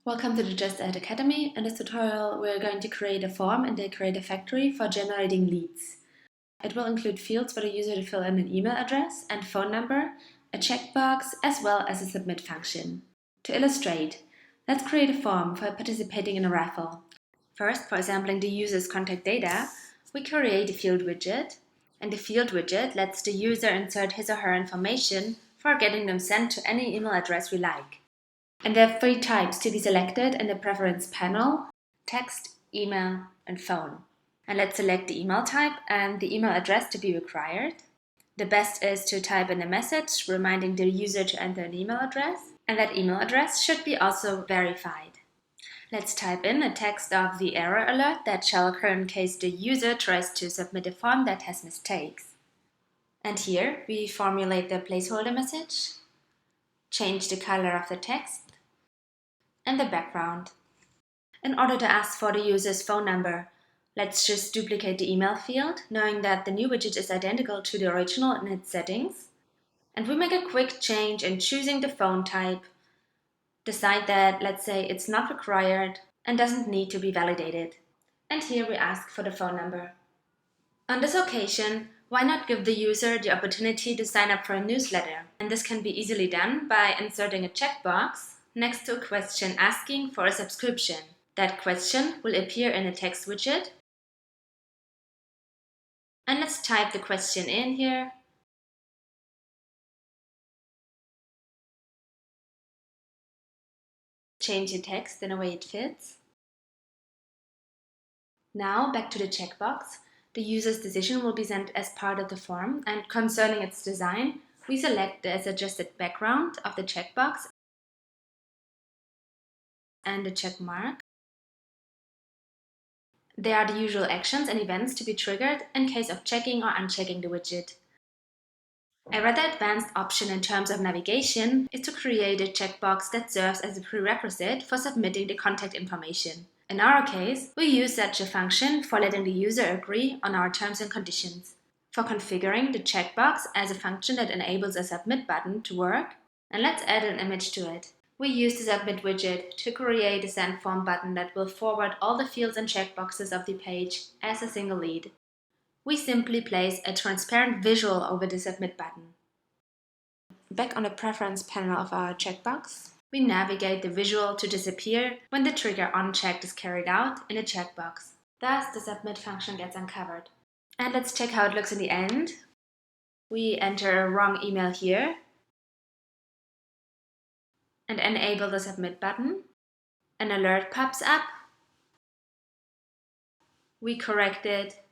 Welcome to the Just Add Academy. In this tutorial, we're going to create a form in the Create a Factory for generating leads. It will include fields for the user to fill in an email address and phone number, a checkbox, as well as a submit function. To illustrate, let's create a form for participating in a raffle. First, for sampling the user's contact data, we create a field widget, and the field widget lets the user insert his or her information for getting them sent to any email address we like. And there are 3 types to be selected in the preference panel: text, email, and phone. And let's select the email type and the email address to be required. The best is to type in a message reminding the user to enter an email address, and that email address should be also verified. Let's type in a text of the error alert that shall occur in case the user tries to submit a form that has mistakes. And here we formulate the placeholder message, change the color of the text, and the background. In order to ask for the user's phone number, let's just duplicate the email field, knowing that the new widget is identical to the original in its settings. And we make a quick change in choosing the phone type, decide that, let's say, it's not required and doesn't need to be validated. And here we ask for the phone number. On this occasion, why not give the user the opportunity to sign up for a newsletter? And this can be easily done by inserting a checkbox next to a question asking for a subscription. That question will appear in a text widget. And let's type the question in here. Change the text in a way it fits. Now back to the checkbox. The user's decision will be sent as part of the form, and concerning its design, we select the suggested background of the checkbox and the check mark. There are the usual actions and events to be triggered in case of checking or unchecking the widget. A rather advanced option in terms of navigation is to create a checkbox that serves as a prerequisite for submitting the contact information. In our case, we use such a function for letting the user agree on our terms and conditions. For configuring the checkbox as a function that enables a submit button to work, and let's add an image to it. We use the submit widget to create a send form button that will forward all the fields and checkboxes of the page as a single lead. We simply place a transparent visual over the submit button. Back on the preference panel of our checkbox, we navigate the visual to disappear when the trigger onChecked is carried out in a checkbox. Thus, the submit function gets uncovered. And let's check how it looks in the end. We enter a wrong email here and enable the submit button. An alert pops up. We correct it.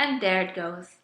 And there it goes.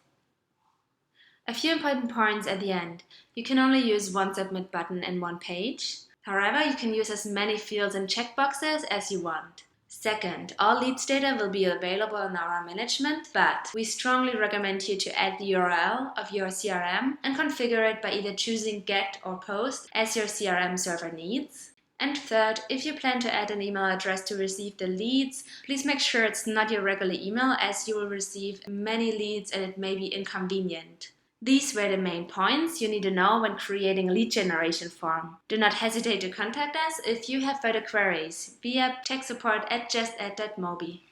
A few important points at the end. You can only use one submit button in one page. However, you can use as many fields and checkboxes as you want. Second, all leads data will be available in our management, but we strongly recommend you to add the URL of your CRM and configure it by either choosing Get or Post as your CRM server needs. And third, if you plan to add an email address to receive the leads, please make sure it's not your regular email, as you will receive many leads and it may be inconvenient. These were the main points you need to know when creating a lead generation form. Do not hesitate to contact us if you have further queries via tech support@justadd.mobi.